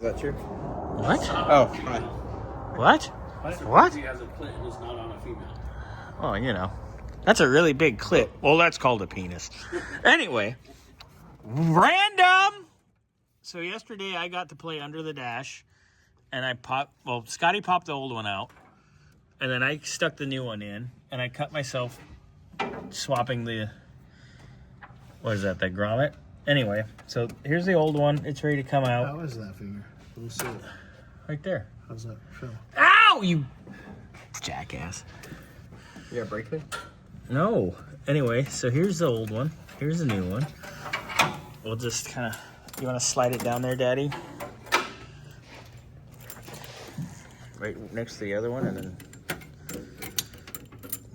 Is that true? What? Oh, hi. What? What? He has a clit and it's not on a female. Oh, you know. That's a really big clit. Well, that's called a penis. Anyway. Random! So yesterday I got to play under the dash. And I popped, well, Scotty popped the old one out. And then I stuck the new one in. And I cut myself swapping the, what is that, the grommet? Anyway, so here's the old one. It's ready to come out. How is that finger? Let me see it. Right there. How's that feel? Ow, you jackass. You got brake clean? No. Anyway, so here's the old one. Here's the new one. We'll just kind of, you want to slide it down there, Daddy? Right next to the other one, and then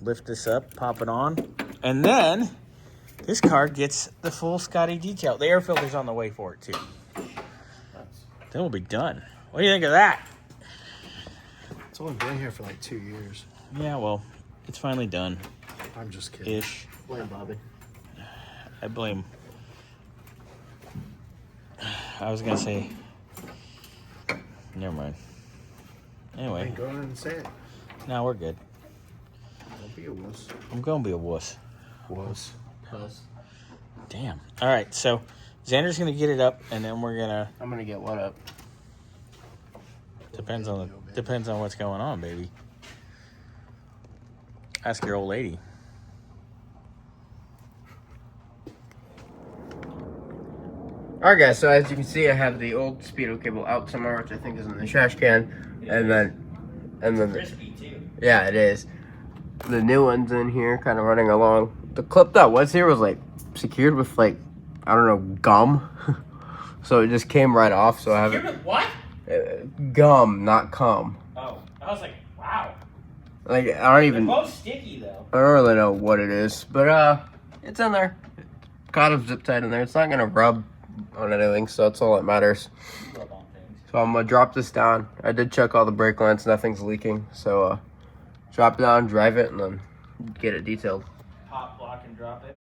lift this up, pop it on. And then this car gets the full Scotty decal. The air filter's on the way for it, too. Then we'll be done. What do you think of that? It's only been here for like 2 years. Yeah, well, it's finally done. I'm just kidding. Ish. Blame Bobby. I blame. I was going to say. Never mind. Anyway. Go ahead and say it. No, we're good. Don't be a wuss. I'm going to be a wuss. Wuss. Damn. All right, so Xander's going to get it up, and then we're going to... I'm gonna get what up? Depends on what's going on, baby. Ask your old lady. Alright guys, so as you can see I have the old Speedo cable out somewhere, which I think is in the trash can. And then Crispy, too. yeah, it is. The new one's in here, kind of running along. The clip that was here was like secured with like, I don't know, gum. So it just came right off, so I haven't... What? Gum, not cum. Oh, I was like, wow. Like, I don't even... They're both sticky, though. I don't really know what it is, but it's in there. Got it zip tied in there. It's not gonna rub on anything, so that's all that matters. Rub on things. So I'm gonna drop this down. I did check all the brake lines, nothing's leaking. So drop it down, drive it, and then get it detailed. Pop, lock, and drop it.